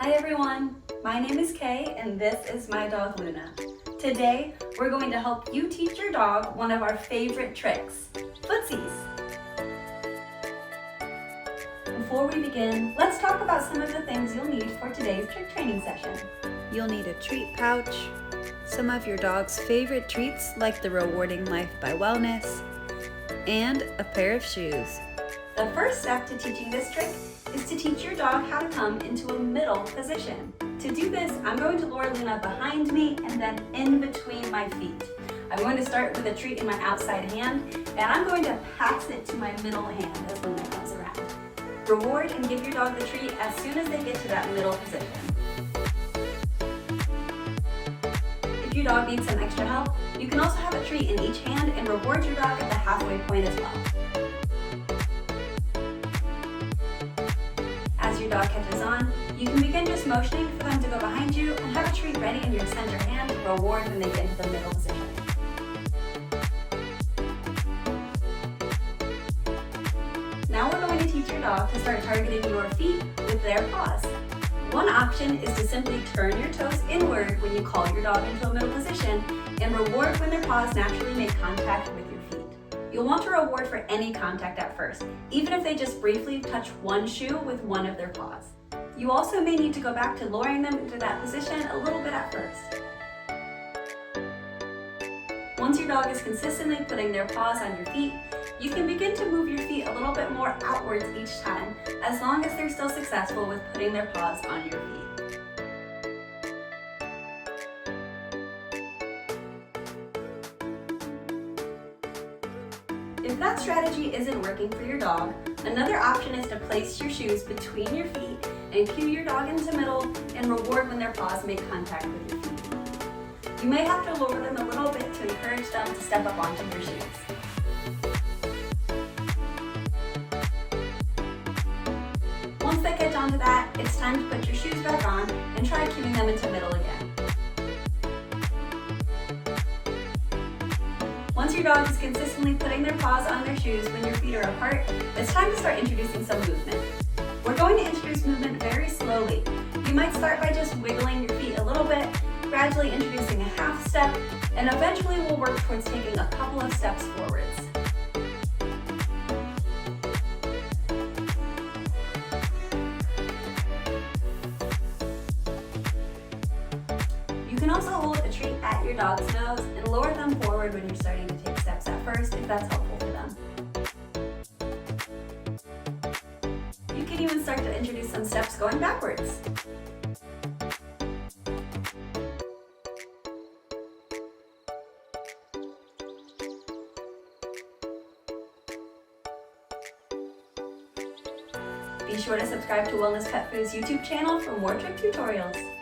Hi everyone, my name is Kay and this is my dog Luna. Today we're going to help you teach your dog one of our favorite tricks, Footsies. Before we begin, let's talk about some of the things you'll need for today's trick training session. You'll need a treat pouch, some of your dog's favorite treats like the Rewarding Life by Wellness, and a pair of shoes. The first step to teaching this trick is to teach your dog how to come into a middle position. To do this, I'm going to lure Luna behind me and then in between my feet. I'm going to start with a treat in my outside hand and I'm going to pass it to my middle hand as Luna comes around. Reward and give your dog the treat as soon as they get to that middle position. If your dog needs some extra help, you can also have a treat in each hand and reward your dog at the halfway point as well. As your dog catches on, you can begin just motioning for them to go behind you and have a treat ready in your center hand to reward when they get into the middle position. Now we're going to teach your dog to start targeting your feet with their paws. One option is to simply turn your toes inward when you call your dog into a middle position and reward when their paws naturally make contact with your feet. You'll want to reward for any contact at first, even if they just briefly touch one shoe with one of their paws. You also may need to go back to luring them into that position a little bit at first. Once your dog is consistently putting their paws on your feet, you can begin to move your feet a little bit more outwards each time, as long as they're still successful with putting their paws on your feet. If that strategy isn't working for your dog, another option is to place your shoes between your feet and cue your dog into middle and reward when their paws make contact with your feet. You may have to lower them a little bit to encourage them to step up onto your shoes. Once they catch on to that, it's time to put your shoes back on and try cueing them into middle again. Once your dog is consistently putting their paws on their shoes when your feet are apart, it's time to start introducing some movement. We're going to introduce movement very slowly. You might start by just wiggling your feet a little bit, gradually introducing a half step, and eventually we'll work towards taking a couple of steps forwards. You can also hold a treat at your dog's nose and lower them forward when you're starting to take steps at first if that's helpful for them. You can even start to introduce some steps going backwards. Be sure to subscribe to Wellness Pet Food's YouTube channel for more trick tutorials.